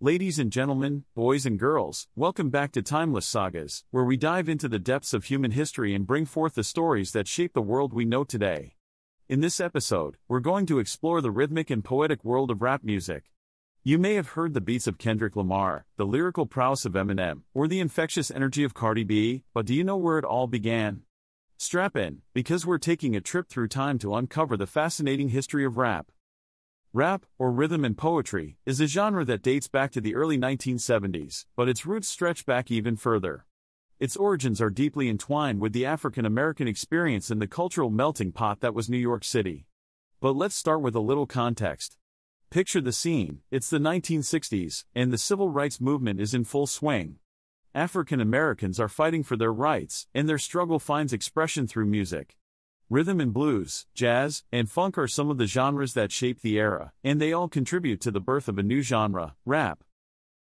Ladies and gentlemen, boys and girls, welcome back to Timeless Sagas, where we dive into the depths of human history and bring forth the stories that shape the world we know today. In this episode, we're going to explore the rhythmic and poetic world of rap music. You may have heard the beats of Kendrick Lamar, the lyrical prowess of Eminem, or the infectious energy of Cardi B, but do you know where it all began? Strap in, because we're taking a trip through time to uncover the fascinating history of rap. Rap, or rhythm and poetry, is a genre that dates back to the early 1970s, but its roots stretch back even further. Its origins are deeply entwined with the African American experience and the cultural melting pot that was New York City. But let's start with a little context. Picture the scene, it's the 1960s, and the civil rights movement is in full swing. African Americans are fighting for their rights, and their struggle finds expression through music. Rhythm and blues, jazz, and funk are some of the genres that shape the era, and they all contribute to the birth of a new genre, rap.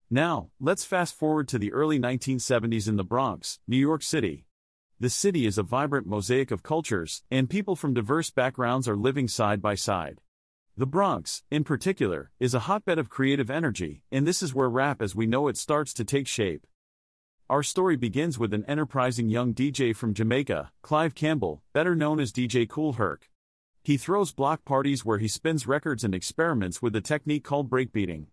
Now, let's fast forward to the early 1970s in the Bronx, New York City. The city is a vibrant mosaic of cultures, and people from diverse backgrounds are living side by side. The Bronx, in particular, is a hotbed of creative energy, and this is where rap as we know it starts to take shape. Our story begins with an enterprising young DJ from Jamaica, Clive Campbell, better known as DJ Kool Herc. He throws block parties where he spins records and experiments with a technique called breakbeating.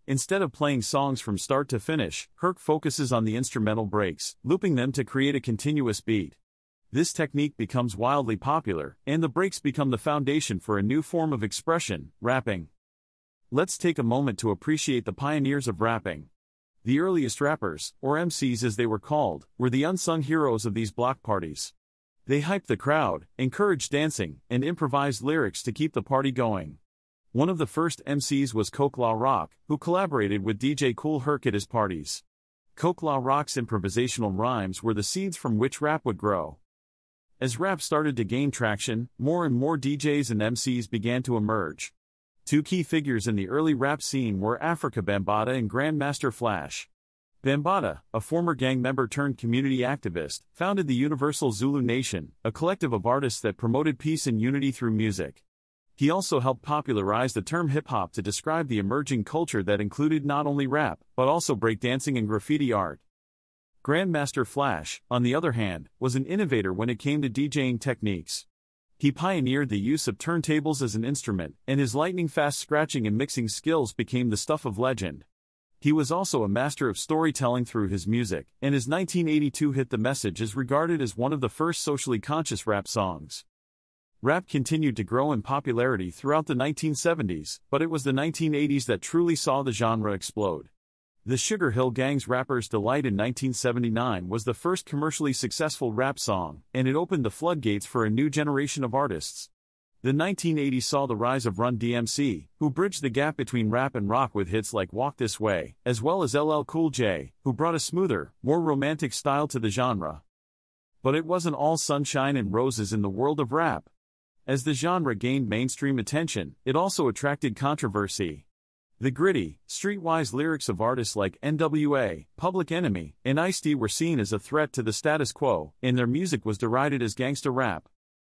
Instead of playing songs from start to finish, Herc focuses on the instrumental breaks, looping them to create a continuous beat. This technique becomes wildly popular, and the breaks become the foundation for a new form of expression, rapping. Let's take a moment to appreciate the pioneers of rapping. The earliest rappers, or MCs as they were called, were the unsung heroes of these block parties. They hyped the crowd, encouraged dancing, and improvised lyrics to keep the party going. One of the first MCs was Coke La Rock, who collaborated with DJ Kool Herc at his parties. Coke La Rock's improvisational rhymes were the seeds from which rap would grow. As rap started to gain traction, more and more DJs and MCs began to emerge. Two key figures in the early rap scene were Afrika Bambaataa and Grandmaster Flash. Bambaataa, a former gang member turned community activist, founded the Universal Zulu Nation, a collective of artists that promoted peace and unity through music. He also helped popularize the term hip-hop to describe the emerging culture that included not only rap, but also breakdancing and graffiti art. Grandmaster Flash, on the other hand, was an innovator when it came to DJing techniques. He pioneered the use of turntables as an instrument, and his lightning-fast scratching and mixing skills became the stuff of legend. He was also a master of storytelling through his music, and his 1982 hit The Message is regarded as one of the first socially conscious rap songs. Rap continued to grow in popularity throughout the 1970s, but it was the 1980s that truly saw the genre explode. The Sugar Hill Gang's Rapper's Delight in 1979 was the first commercially successful rap song, and it opened the floodgates for a new generation of artists. The 1980s saw the rise of Run DMC, who bridged the gap between rap and rock with hits like Walk This Way, as well as LL Cool J, who brought a smoother, more romantic style to the genre. But it wasn't all sunshine and roses in the world of rap. As the genre gained mainstream attention, it also attracted controversy. The gritty, streetwise lyrics of artists like N.W.A., Public Enemy, and Ice-T were seen as a threat to the status quo, and their music was derided as gangsta rap.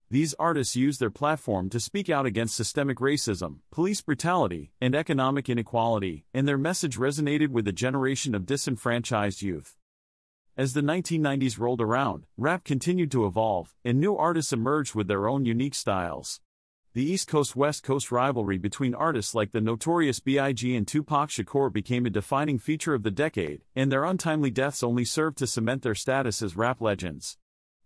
These artists used their platform to speak out against systemic racism, police brutality, and economic inequality, and their message resonated with a generation of disenfranchised youth. As the 1990s rolled around, rap continued to evolve, and new artists emerged with their own unique styles. The East Coast-West Coast rivalry between artists like the Notorious B.I.G. and Tupac Shakur became a defining feature of the decade, and their untimely deaths only served to cement their status as rap legends.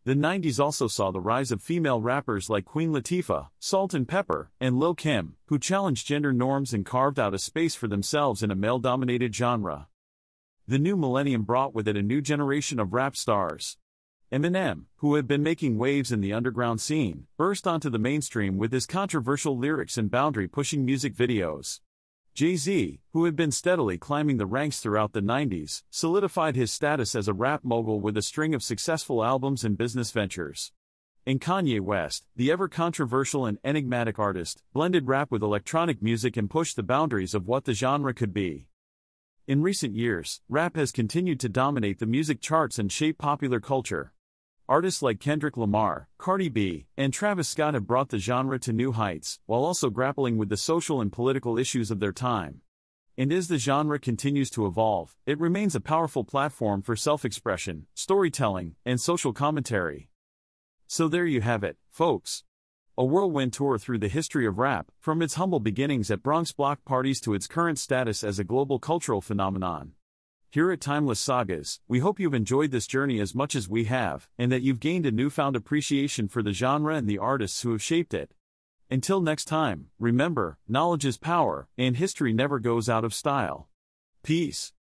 The 90s also saw the rise of female rappers like Queen Latifah, Salt and Pepper, and Lil' Kim, who challenged gender norms and carved out a space for themselves in a male-dominated genre. The new millennium brought with it a new generation of rap stars. Eminem, who had been making waves in the underground scene, burst onto the mainstream with his controversial lyrics and boundary-pushing music videos. Jay-Z, who had been steadily climbing the ranks throughout the 90s, solidified his status as a rap mogul with a string of successful albums and business ventures. And Kanye West, the ever-controversial and enigmatic artist, blended rap with electronic music and pushed the boundaries of what the genre could be. In recent years, rap has continued to dominate the music charts and shape popular culture. Artists like Kendrick Lamar, Cardi B, and Travis Scott have brought the genre to new heights, while also grappling with the social and political issues of their time. And as the genre continues to evolve, it remains a powerful platform for self-expression, storytelling, and social commentary. So there you have it, folks. A whirlwind tour through the history of rap, from its humble beginnings at Bronx block parties to its current status as a global cultural phenomenon. Here at Timeless Sagas, we hope you've enjoyed this journey as much as we have, and that you've gained a newfound appreciation for the genre and the artists who have shaped it. Until next time, remember, knowledge is power, and history never goes out of style. Peace.